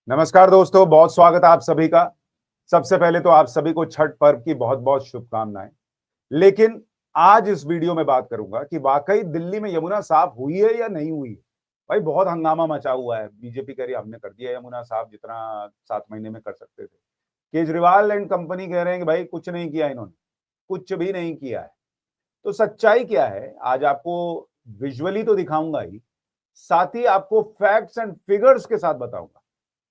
नमस्कार दोस्तों, बहुत स्वागत है आप सभी का। सबसे पहले तो आप सभी को छठ पर्व की बहुत-बहुत शुभकामनाएं। लेकिन आज इस वीडियो में बात करूंगा कि वाकई दिल्ली में यमुना साफ हुई है या नहीं हुई है। भाई बहुत हंगामा मचा हुआ है। बीजेपी कह रही है हमने कर दिया यमुना साफ जितना 7 महीने में कर सकते थे। केजरीवाल एंड कंपनी कह रहे हैं कि भाई कुछ नहीं किया इन्होंने, कुछ भी नहीं किया है। तो सच्चाई क्या है आज आपको विजुअली तो दिखाऊंगा ही, साथ ही आपको फैक्ट्स एंड फिगर्स के साथ बताऊंगा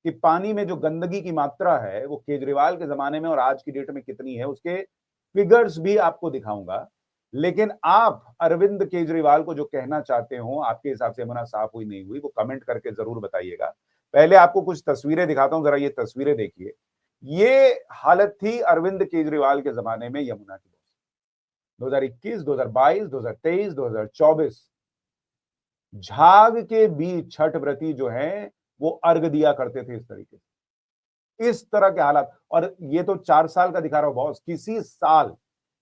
कि पानी में जो गंदगी की मात्रा है वो केजरीवाल के जमाने में और आज की डेट में कितनी है, उसके फिगर्स भी आपको दिखाऊंगा। लेकिन आप अरविंद केजरीवाल को जो कहना चाहते हो, आपके हिसाब से यमुना साफ हुई नहीं हुई, वो कमेंट करके जरूर बताइएगा। पहले आपको कुछ तस्वीरें दिखाता हूं, जरा ये तस्वीरें देखिए। ये हालत थी अरविंद केजरीवाल के जमाने में यमुना की। 2021, 2022, 2023, 2024 झाग के बीच छठ व्रती जो है वो अर्घ दिया करते थे इस तरीके से, इस तरह के हालात। और ये तो 4 साल का दिखा रहा हूं बॉस, किसी साल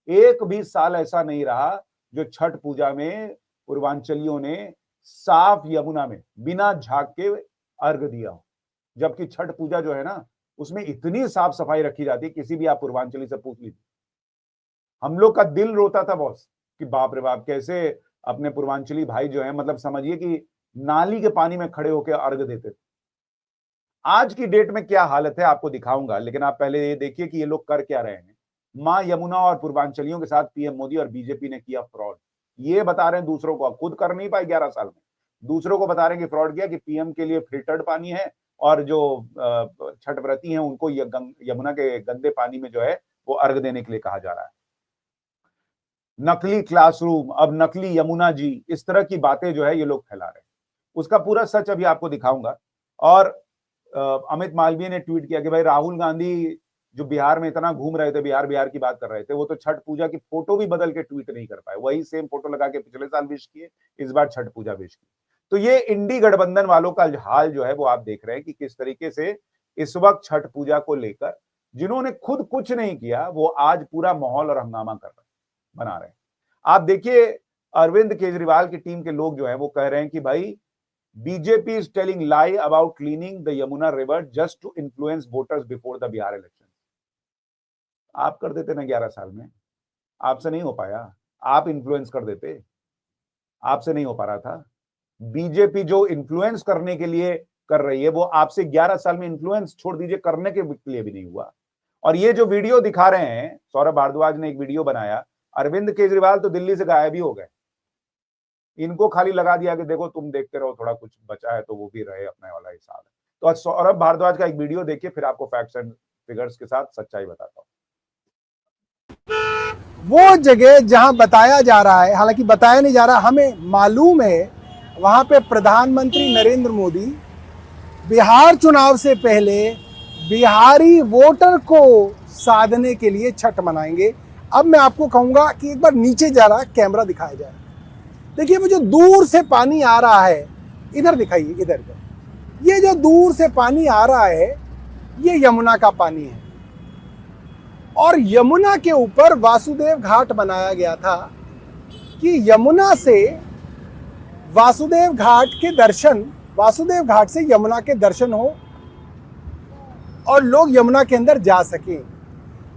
एक भी साल ऐसा नहीं रहा जो छठ पूजा में पूर्वांचलियों ने साफ यमुना में बिना झाग के अर्घ दिया हो। जबकि छठ पूजा जो है ना, उसमें इतनी साफ सफाई रखी जाती है, किसी भी आप पूर्वांचली से पूछ लीजिए। हम लोग का दिल रोता था बॉस कि बाप रे बाप, कैसे अपने पूर्वांचली भाई जो है, मतलब समझिए कि नाली के पानी में खड़े होकर अर्घ देते थे। आज की डेट में क्या हालत है आपको दिखाऊंगा, लेकिन आप पहले ये देखिए कि ये लोग कर क्या रहे हैं। मां यमुना और पूर्वांचलियों के साथ पीएम मोदी और बीजेपी ने किया फ्रॉड। ये बता रहे हैं दूसरों को, खुद कर नहीं पाए 11 साल में। दूसरों को बता रहे हैं कि फ्रॉड किया, कि पीएम के लिए फिल्टर्ड पानी है और जो छठ व्रती हैं उनको यमुना के गंदे पानी में जो है वो अर्घ देने के लिए कहा जा रहा है। नकली क्लासरूम, अब नकली यमुना जी, इस तरह की बातें जो है ये लोग फैला रहे हैं। उसका पूरा सच अभी आपको दिखाऊंगा। और अमित मालवीय ने ट्वीट किया कि भाई राहुल गांधी जो बिहार में इतना घूम रहे थे, बिहार बिहार की बात कर रहे थे, वो तो छठ पूजा की फोटो भी बदल के ट्वीट नहीं कर पाए। वही सेम फोटो लगा के पिछले साल विश किए, इस बार छठ पूजा विश की। तो ये इंडी गठबंधन वालों का हाल जो है वो आप देख रहे हैं कि किस तरीके से इस वक्त छठ पूजा को लेकर जिन्होंने खुद कुछ नहीं किया वो आज पूरा माहौल और हंगामा कर रहे हैं, बना रहे हैं। आप देखिए, अरविंद केजरीवाल की टीम के लोग जो है वो कह रहे हैं कि भाई BJP is telling lie about cleaning the Yamuna river just to influence voters before the Bihar election. आप कर देते ना 11 साल में, आपसे नहीं हो पाया। आप इन्फ्लुएंस कर देते, आपसे नहीं हो पा रहा था। बीजेपी जो इन्फ्लुएंस करने के लिए कर रही है वो आपसे 11 साल में इन्फ्लुएंस छोड़ दीजिए, करने के लिए भी नहीं हुआ। और ये जो वीडियो दिखा रहे हैं, सौरभ भारद्वाज ने एक वीडियो बनाया, अरविंद केजरीवाल तो दिल्ली से गायब ही हो गए। इनको खाली लगा दिया कि देखो तुम देखते रहो, थोड़ा कुछ बचा है तो वो भी रहे अपने वाला हिसाब है। तो आज सौरभ भारद्वाज का एक वीडियो देखिए, फिर आपको फैक्ट्स एंड फिगर्स के साथ सच्चाई बताता हूं। वो जगह जहां बताया जा रहा है, हालांकि बताया नहीं जा रहा, हमें मालूम है वहां पे प्रधानमंत्री नरेंद्र मोदी बिहार चुनाव से पहले बिहारी वोटर को साधने के लिए छठ मनाएंगे। अब मैं आपको कहूंगा कि एक बार नीचे जा रहा कैमरा दिखाया जाए। देखिए वो जो दूर से पानी आ रहा है, इधर दिखाइए, इधर ये जो दूर से पानी आ रहा है ये यमुना का पानी है। और यमुना के ऊपर वासुदेव घाट बनाया गया था कि यमुना से वासुदेव घाट के दर्शन, वासुदेव घाट से यमुना के दर्शन हो और लोग यमुना के अंदर जा सकें।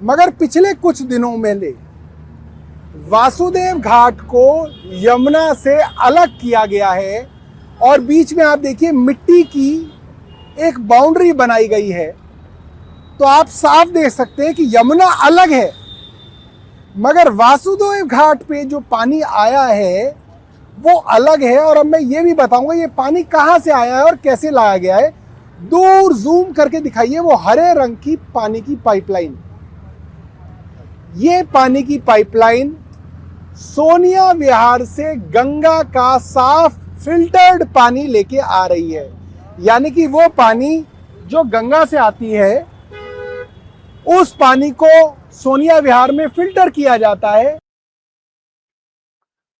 मगर पिछले कुछ दिनों में ले वासुदेव घाट को यमुना से अलग किया गया है और बीच में आप देखिए मिट्टी की एक बाउंड्री बनाई गई है। तो आप साफ देख सकते हैं कि यमुना अलग है, मगर वासुदेव घाट पे जो पानी आया है वो अलग है। और अब मैं ये भी बताऊंगा ये पानी कहां से आया है और कैसे लाया गया है। दूर जूम करके दिखाइए वो हरे रंग की पानी की पाइपलाइन। ये पानी की पाइपलाइन सोनिया विहार से गंगा का साफ फिल्टर्ड पानी लेके आ रही है। यानी कि वो पानी जो गंगा से आती है उस पानी को सोनिया विहार में फिल्टर किया जाता है।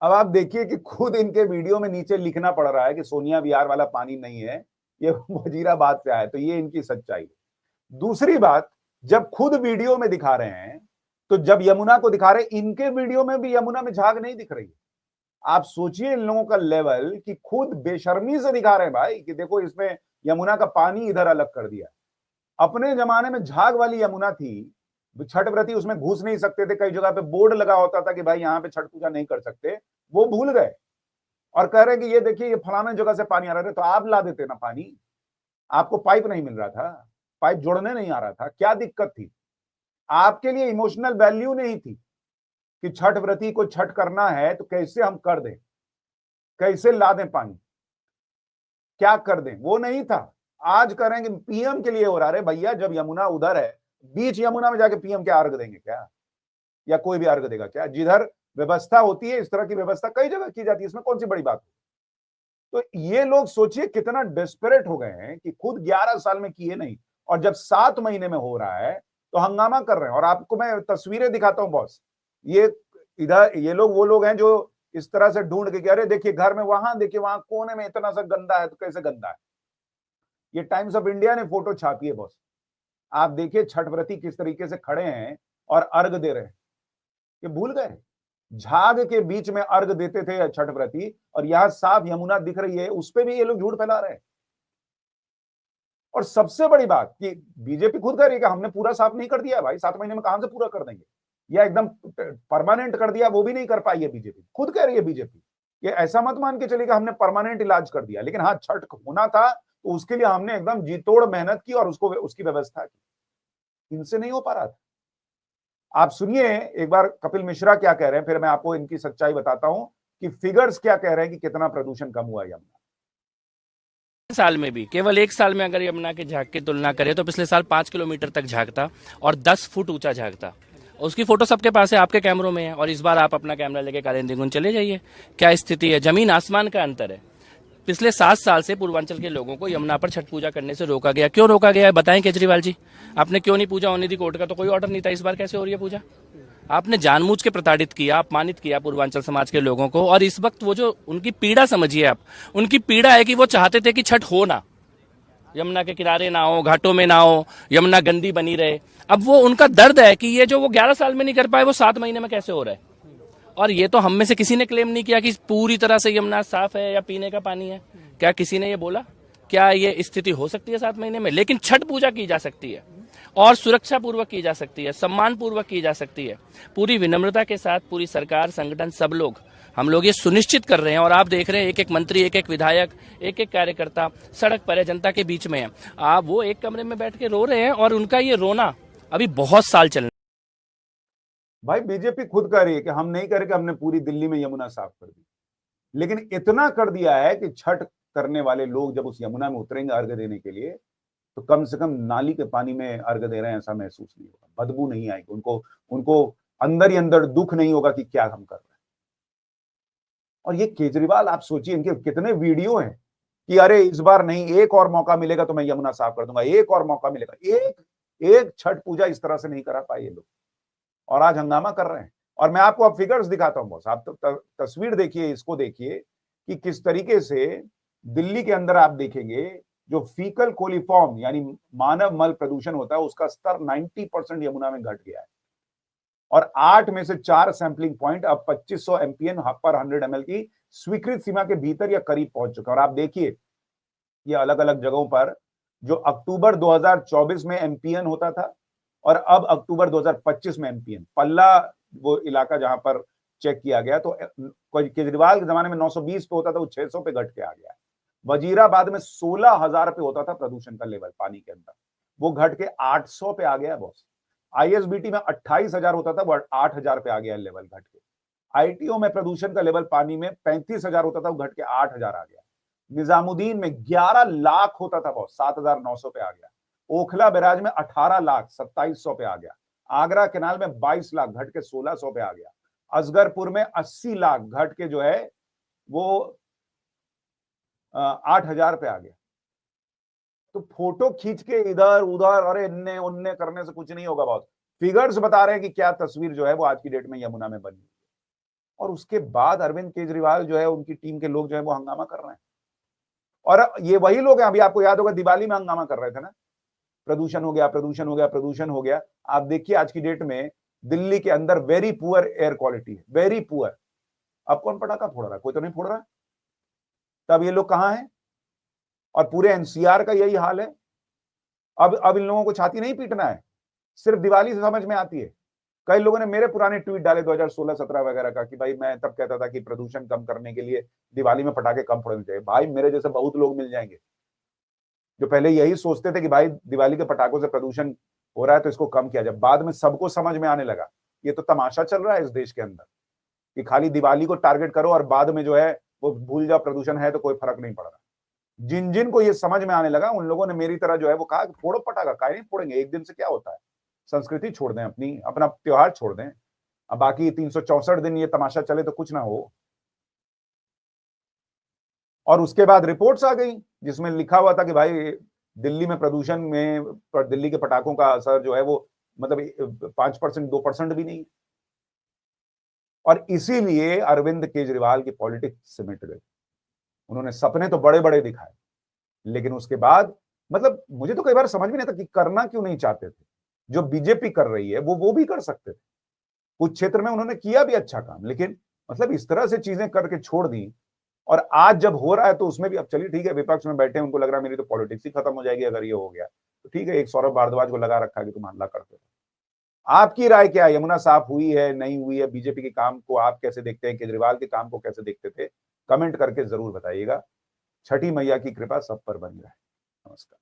अब आप देखिए कि खुद इनके वीडियो में नीचे लिखना पड़ रहा है कि सोनिया विहार वाला पानी नहीं है, ये वजीराबाद से आया। तो ये इनकी सच्चाई है। दूसरी बात, जब खुद वीडियो में दिखा रहे हैं, तो जब यमुना को दिखा रहे हैं, इनके वीडियो में भी यमुना में झाग नहीं दिख रही है। आप सोचिए इन लोगों का लेवल कि खुद बेशर्मी से दिखा रहे हैं भाई कि देखो इसमें यमुना का पानी इधर अलग कर दिया। अपने जमाने में झाग वाली यमुना थी, छठ व्रती उसमें घुस नहीं सकते थे, कई जगह पे बोर्ड लगा होता था कि भाई यहाँ पे छठ पूजा नहीं कर सकते, वो भूल गए और कह रहे हैं कि ये देखिए ये फलाना जगह से पानी आ रहा है। तो आप ला देते ना पानी, आपको पाइप नहीं मिल रहा था, पाइप जोड़ने नहीं आ रहा था, क्या दिक्कत थी? आपके लिए इमोशनल वैल्यू नहीं थी कि छठ व्रती को छठ करना है तो कैसे हम कर दें, कैसे ला दें पानी, क्या कर दें, वो नहीं था। आज करेंगे, पीएम के लिए हो रहा है। भैया जब यमुना उधर है, बीच यमुना में जाके पीएम क्या अर्घ देंगे क्या, या कोई भी अर्घ देगा क्या? जिधर व्यवस्था होती है, इस तरह की व्यवस्था कई जगह की जाती है, इसमें कौन सी बड़ी बात है? तो ये लोग सोचिए कितना डेस्परेट हो गए हैं कि खुद 11 साल में किए नहीं, और जब 7 महीने में हो रहा है तो हंगामा कर रहे हैं। और आपको मैं तस्वीरें दिखाता हूं बॉस, ये इधर ये लोग वो लोग हैं जो इस तरह से ढूंढ के, अरे देखिए घर में, वहां देखिए वहां कोने में इतना सा गंदा है, तो कैसे गंदा है? ये टाइम्स ऑफ इंडिया ने फोटो छापी है बॉस। आप देखिए छठ व्रती किस तरीके से खड़े हैं और अर्घ दे रहे हैं। ये भूल गए, झाग के बीच में अर्घ देते थे छठ व्रती, और यहां साफ यमुना दिख रही है, उस पे भी ये लोग झूठ फैला रहे हैं। और सबसे बड़ी बात कि बीजेपी खुद कह रही है कि हमने पूरा साफ नहीं कर दिया भाई, 7 महीने में कहां से पूरा कर देंगे, या एकदम परमानेंट कर दिया, वो भी नहीं कर पाई है बीजेपी। खुद कह रही है बीजेपी, ये ऐसा मत मान के चलिए कि हमने परमानेंट इलाज कर दिया, लेकिन हाँ छठ होना था तो उसके लिए हमने एकदम जी तोड़ मेहनत की और उसको उसकी व्यवस्था की। इनसे नहीं हो पा रहा था। आप सुनिए एक बार कपिल मिश्रा क्या कह रहे हैं, फिर मैं आपको इनकी सच्चाई बताता हूं कि फिगर्स क्या कह रहे हैं कि कितना प्रदूषण कम हुआ यमुना। साल में भी, केवल एक साल में अगर यमुना के झाग की तुलना करें तो पिछले साल 5 किलोमीटर तक झागता और 10 फुट ऊंचा झागता। उसकी फोटो सबके पास है, आपके कैमरों में है। और इस बार आप अपना कैमरा लेके कालिंदी चले जाइए, क्या स्थिति है, जमीन आसमान का अंतर है। पिछले 7 साल से पूर्वांचल के लोगों को यमुना पर छठ पूजा करने से रोका गया। क्यों रोका गया है बताएं केजरीवाल जी, आपने क्यों नहीं पूजा होने दी? कोर्ट का तो कोई ऑर्डर नहीं था, इस बार कैसे हो रही है पूजा? आपने जानबूझ के प्रताड़ित किया, अपमानित किया पूर्वांचल समाज के लोगों को। और इस वक्त वो जो उनकी पीड़ा समझिए आप, उनकी पीड़ा है कि वो चाहते थे कि छठ हो ना, यमुना के किनारे ना हो, घाटों में ना हो, यमुना गंदी बनी रहे। अब वो उनका दर्द है कि ये जो वो 11 साल में नहीं कर पाए वो 7 महीने में कैसे हो रहा है। और ये तो हम में से किसी ने क्लेम नहीं किया कि पूरी तरह से यमुना साफ है या पीने का पानी है। क्या किसी ने ये बोला? क्या ये स्थिति हो सकती है 7 महीने में? लेकिन छठ पूजा की जा सकती है और सुरक्षा पूर्वक की जा सकती है, सम्मान पूर्वक की जा सकती है। पूरी विनम्रता के साथ पूरी सरकार, संगठन, सब लोग, हम लोग ये सुनिश्चित कर रहे हैं। और आप देख रहे हैं एक एक मंत्री, एक एक विधायक, एक एक कार्यकर्ता सड़क पर है, जनता के बीच में है। आप वो एक कमरे में बैठ के रो रहे हैं और उनका ये रोना अभी बहुत साल चलना। भाई बीजेपी खुद कह रही है कि हम नहीं कह रहे कि हमने पूरी दिल्ली में यमुना साफ कर दी, लेकिन इतना कर दिया है कि छठ करने वाले लोग जब उस यमुना में उतरेंगे अर्घ्य देने के लिए, तो कम से कम नाली के पानी में अर्घ्य दे रहे हैं ऐसा महसूस नहीं होगा, बदबू नहीं आएगी उनको, उनको अंदर ही अंदर दुख नहीं होगा कि क्या हम कर रहे हैं। और ये केजरीवाल, आप सोचिए इनके कितने वीडियो हैं कि अरे इस बार नहीं, एक और मौका मिलेगा तो मैं यमुना साफ कर दूंगा, एक और मौका मिलेगा। एक छठ पूजा इस तरह से नहीं करा पाए ये लोग, और आज हंगामा कर रहे हैं। और मैं आपको अब फिगर्स दिखाता हूं बॉस, आप तस्वीर देखिए, इसको देखिए कि किस तरीके से दिल्ली के अंदर आप देखेंगे जो फीकल कोलिफॉर्म यानी मानव मल प्रदूषण होता है उसका स्तर 90% यमुना में घट गया है। और 8 में से 4 सैंपलिंग पॉइंट अब 2500 एमपीएन पर 100 ml की स्वीकृत सीमा के भीतर या करीब पहुंच चुका है। और आप देखिए ये अलग अलग जगहों पर जो अक्टूबर 2024 में एमपीएन होता था और अब अक्टूबर 2025 में एमपीएन, पल्ला वो इलाका जहां पर चेक किया गया तो केजरीवाल के जमाने में 920 पे होता था, वो 600 पे घट के आ गया। वजीराबाद में 16,000 पे होता था प्रदूषण का लेवल पानी के अंदर, वो घट के 800 पे आ गया बॉस। आईएसबीटी में 28,000 होता था, वो 8,000 पे आ गया लेवल घट के। आईटीओ में प्रदूषण का लेवल पानी में 35,000 होता था, वो घट के 8,000 आ गया। निजामुद्दीन में 11 लाख होता था बॉस, 7,900 पे आ गया। ओखला बैराज में 18 लाख 2,700 पे आ गया। आगरा केनाल में 22 लाख घट के 1,600 पे आ गया। असगरपुर में 80 लाख घट के जो है वो 8,000 पे आ गया। तो फोटो खींच के इधर उधर अरे इन्ने उन्ने करने से कुछ नहीं होगा बॉस। फिगर्स बता रहे हैं कि क्या तस्वीर जो है वो आज की डेट में यमुना में बनी। और उसके बाद अरविंद केजरीवाल जो है, उनकी टीम के लोग जो है वो हंगामा कर रहे हैं। और ये वही लोग हैं, अभी आपको याद होगा दिवाली में हंगामा कर रहे थे ना, प्रदूषण हो गया, प्रदूषण हो गया, प्रदूषण हो गया। आप देखिए आज की डेट में दिल्ली के अंदर वेरी पुअर एयर क्वालिटी है, वेरी पुअर। अब कौन पटाखा फोड़ रहा है? कोई तो नहीं फोड़ रहा। तब ये लोग कहां हैं? और पूरे एनसीआर का यही हाल है। अब इन लोगों को छाती नहीं पीटना है, सिर्फ दिवाली से समझ में आती है। कई लोगों ने मेरे पुराने ट्वीट डाले 2016-17 वगैरह का कि भाई मैं तब कहता था कि प्रदूषण कम करने के लिए दिवाली में पटाखे कम फोड़ने चाहिए। भाई मेरे जैसे बहुत लोग मिल जाएंगे जो पहले यही सोचते थे कि भाई दिवाली के पटाखों से प्रदूषण हो रहा है तो इसको कम किया जाए। बाद में सबको समझ में आने लगा ये तो तमाशा चल रहा है इस देश के अंदर कि खाली दिवाली को टारगेट करो और बाद में जो है वो भूल जाओ प्रदूषण है तो कोई फर्क नहीं पड़ रहा। जिन जिन को ये समझ में आने लगा उन लोगों ने मेरी तरह जो है वो कहा फोड़ो पटाखा, काहे नहीं फोड़ेंगे, एक दिन से क्या होता है, संस्कृति छोड़ दें अपनी, अपना त्योहार छोड़ दें। अब बाकी 364 दिन ये तमाशा चले तो कुछ ना हो। और उसके बाद रिपोर्ट्स आ गई जिसमें लिखा हुआ था कि भाई दिल्ली में प्रदूषण में दिल्ली के पटाखों का असर जो है वो मतलब 5% 2% भी नहीं। और इसीलिए अरविंद केजरीवाल की पॉलिटिक्स सिमट गई। उन्होंने सपने तो बड़े बड़े दिखाए लेकिन उसके बाद मतलब मुझे तो कई बार समझ में नहीं आता कि करना क्यों नहीं चाहते थे। जो बीजेपी कर रही है वो भी कर सकते थे, कुछ क्षेत्र में उन्होंने किया भी अच्छा काम, लेकिन मतलब इस तरह से चीजें करके छोड़ दी। और आज जब हो रहा है तो उसमें भी अब चलिए ठीक है, विपक्ष में बैठे उनको लग रहा है मेरी तो पॉलिटिक्स ही खत्म हो जाएगी अगर ये हो गया तो ठीक है, एक सौरभ भारद्वाज को लगा रखा है कि तुम हल्ला करते हो। आपकी राय क्या है? यमुना साफ हुई है नहीं हुई है? बीजेपी के काम को आप कैसे देखते हैं? केजरीवाल के काम को कैसे देखते थे? कमेंट करके जरूर बताइएगा। छठी मैया की कृपा सब पर बनी रहे। नमस्कार।